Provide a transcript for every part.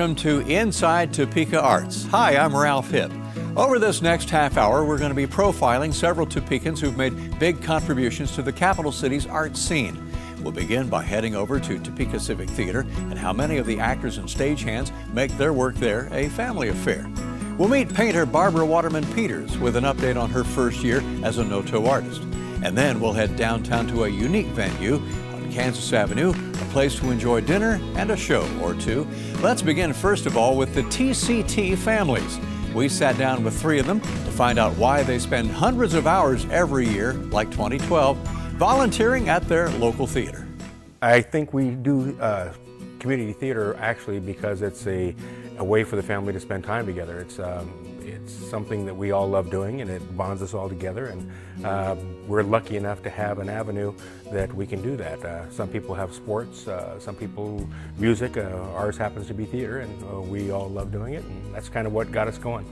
welcome to Inside Topeka Arts. Hi, I'm Ralph Hipp. Over this next half hour, we're going to be profiling several Topekans who've made big contributions to the capital city's art scene. We'll begin by heading over to Topeka Civic Theater and how many of the actors and stagehands make their work there a family affair. We'll meet painter Barbara Waterman Peters with an update on her first year as a no-toe artist. And then we'll head downtown to a unique venue on Kansas Avenue, a place to enjoy dinner and a show or two. Let's begin first of all with the TCT families. We sat down with three of them to find out why they spend hundreds of hours every year, like 2012, volunteering at their local theater. I think we do community theater actually because it's a way for the family to spend time together. It's something that we all love doing, and it bonds us all together, and we're lucky enough to have an avenue that we can do that. Some people have sports, some people music, ours happens to be theater, and we all love doing it, and that's kind of what got us going.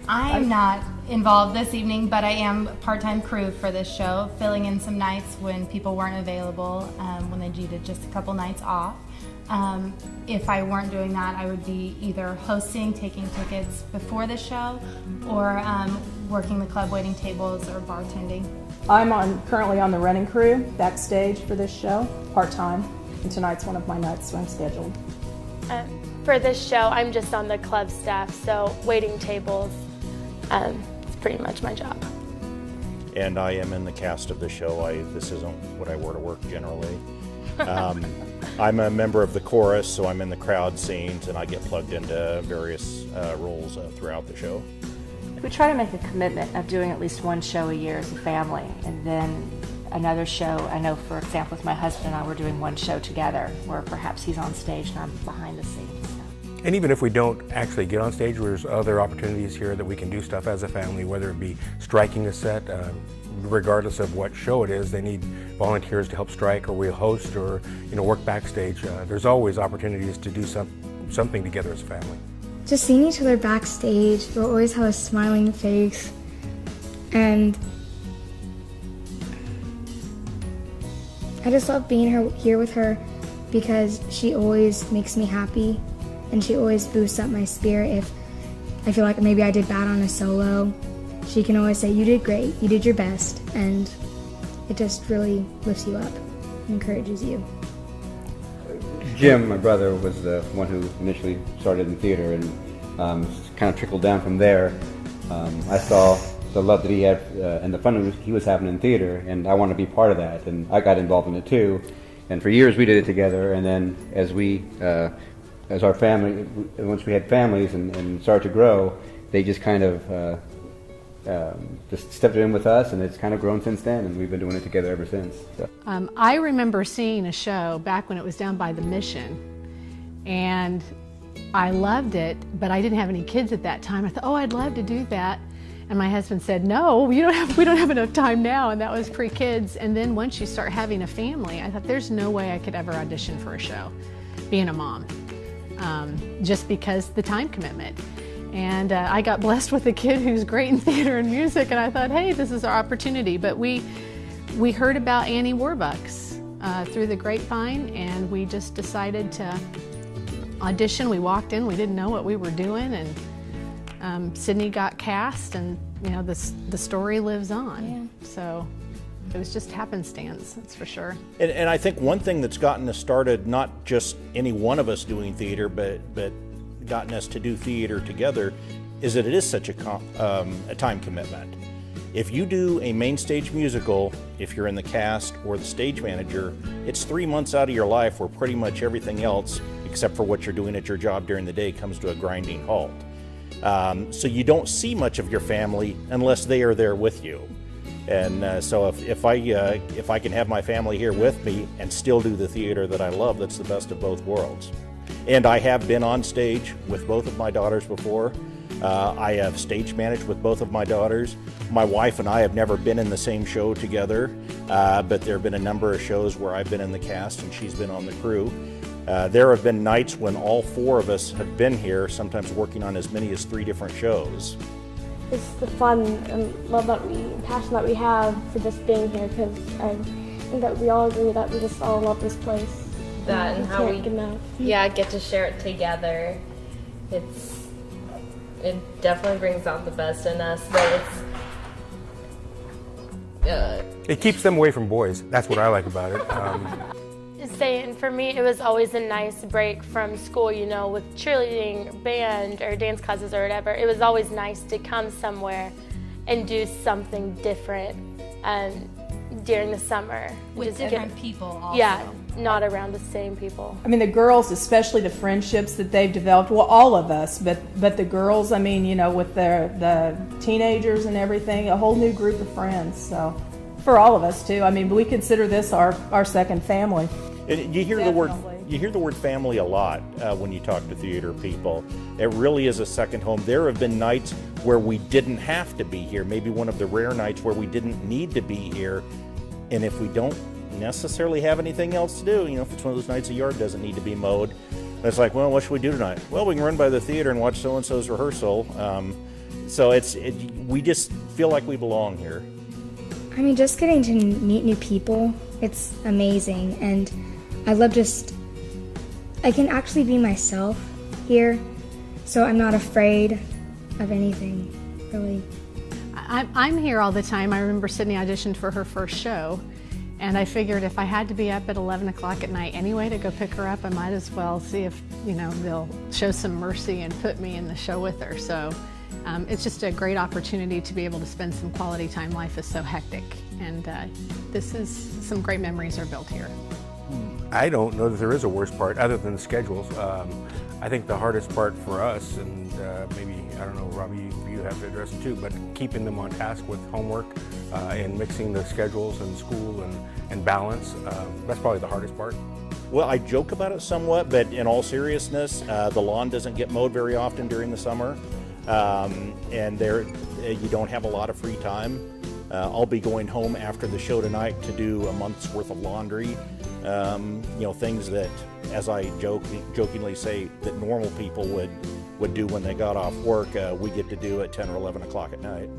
I'm not involved this evening, but I am part-time crew for this show, filling in some nights when people weren't available, when they needed just a couple nights off. If I weren't doing that, I would be either hosting, taking tickets before the show, or working the club waiting tables or bartending. I'm currently on the running crew backstage for this show, part-time, and tonight's one of my nights, so I'm scheduled. For this show, I'm just on the club staff, so waiting tables is pretty much my job. And I am in the cast of the show. This isn't what I wear to work generally. I'm a member of the chorus, so I'm in the crowd scenes, and I get plugged into various roles throughout the show. We try to make a commitment of doing at least one show a year as a family, and then another show. I know, for example, with my husband and I, we're doing one show together, where perhaps he's on stage and I'm behind the scenes. And even if we don't actually get on stage, there's other opportunities here that we can do stuff as a family, whether it be striking a set, regardless of what show it is. They need volunteers to help strike, or we host, or work backstage. There's always opportunities to do something together as a family. Just seeing each other backstage, we'll always have a smiling face, and I just love being here with her because she always makes me happy, and she always boosts up my spirit. If I feel like maybe I did bad on a solo, she can always say, "You did great, you did your best," and it just really lifts you up and encourages you. Jim, my brother, was the one who initially started in theater, and kind of trickled down from there. I saw the love that he had and the fun he was having in theater, and I wanted to be part of that, and I got involved in it too. And for years we did it together, and then as our family, once we had families and started to grow, they just kind of just stepped in with us, and it's kind of grown since then, and we've been doing it together ever since. So. I remember seeing a show back when it was down by the Mission, and I loved it, but I didn't have any kids at that time. I thought, oh, I'd love to do that. And my husband said, no, we don't have enough time now, and that was pre-kids. And then once you start having a family, I thought there's no way I could ever audition for a show, being a mom, just because the time commitment. And I got blessed with a kid who's great in theater and music, and I thought, hey, this is our opportunity. But we heard about Annie Warbucks through the grapevine, and we just decided to audition. We walked in, we didn't know what we were doing, and Sydney got cast, and the story lives on. Yeah. So it was just happenstance, that's for sure. And I think one thing that's gotten us started, not just any one of us doing theater, but gotten us to do theater together, is that it is such a time commitment. If you do a main stage musical, if you're in the cast or the stage manager, it's 3 months out of your life where pretty much everything else, except for what you're doing at your job during the day, comes to a grinding halt. So you don't see much of your family unless they are there with you. And so if I can have my family here with me and still do the theater that I love, that's the best of both worlds. And I have been on stage with both of my daughters before. I have stage managed with both of my daughters. My wife and I have never been in the same show together, but there have been a number of shows where I've been in the cast and she's been on the crew. There have been nights when all four of us have been here, sometimes working on as many as 3 different shows. It's the fun and love passion that we have for just being here, because I think that we all agree that we just all love this place. And how we get to share it together it definitely brings out the best in us, but It keeps them away from boys. That's what I like about it. Saying for me, it was always a nice break from school, you know, with cheerleading, band, or dance classes or whatever. It was always nice to come somewhere and do something different during the summer. With different people also. Yeah, not around the same people. I mean, the girls, especially the friendships that they've developed, well, all of us, but the girls, I mean, you know, with the teenagers and everything, a whole new group of friends. So for all of us too. I mean, we consider this our second family. And you hear the word family a lot when you talk to theater people. It really is a second home. There have been nights where we didn't have to be here, maybe one of the rare nights where we didn't need to be here. And if we don't necessarily have anything else to do, you know, if it's one of those nights the yard doesn't need to be mowed, it's like, well, what should we do tonight? Well, we can run by the theater and watch so-and-so's rehearsal. So we just feel like we belong here. I mean, just getting to meet new people, it's amazing. And I love I can actually be myself here, so I'm not afraid of anything, really. I'm here all the time. I remember Sydney auditioned for her first show, and I figured if I had to be up at 11 o'clock at night anyway to go pick her up, I might as well see if, you know, they'll show some mercy and put me in the show with her. So it's just a great opportunity to be able to spend some quality time. Life is so hectic, and some great memories are built here. I don't know that there is a worse part other than the schedules. I think the hardest part for us, and maybe, I don't know, Robbie, you have to address it too, but keeping them on task with homework and mixing the schedules and school and balance, that's probably the hardest part. Well, I joke about it somewhat, but in all seriousness, the lawn doesn't get mowed very often during the summer, and you don't have a lot of free time. I'll be going home after the show tonight to do a month's worth of laundry. You know, things that, as I jokingly say, that normal people would do when they got off work, we get to do at 10 or 11 o'clock at night.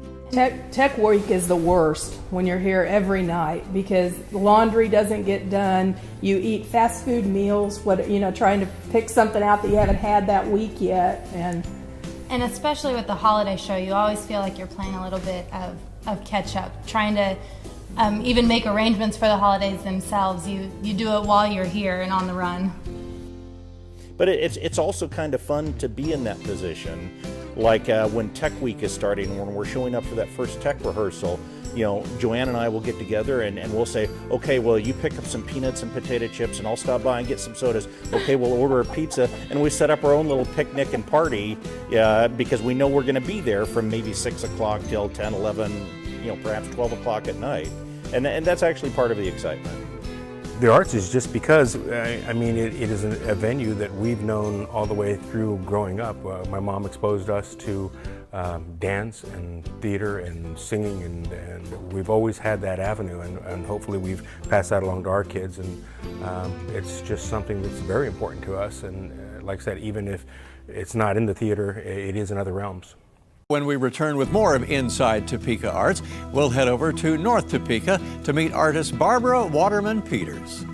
Tech week is the worst when you're here every night because laundry doesn't get done. You eat fast food meals, trying to pick something out that you haven't had that week yet. And especially with the holiday show, you always feel like you're playing a little bit of catch up, trying to even make arrangements for the holidays themselves. You do it while you're here and on the run. But it's also kind of fun to be in that position. Like when Tech Week is starting, when we're showing up for that first tech rehearsal, you know, Joanne and I will get together and we'll say, okay, well, you pick up some peanuts and potato chips and I'll stop by and get some sodas. Okay, we'll order a pizza, and we set up our own little picnic and party because we know we're going to be there from maybe 6 o'clock till 10, 11, you know, perhaps 12 o'clock at night. And that's actually part of the excitement. The Arts is just because, I mean, it is a venue that we've known all the way through growing up. My mom exposed us to dance and theater and singing, and we've always had that avenue, and hopefully we've passed that along to our kids, and it's just something that's very important to us, and like I said, even if it's not in the theater, it is in other realms. When we return with more of Inside Topeka Arts, we'll head over to North Topeka to meet artist Barbara Waterman Peters.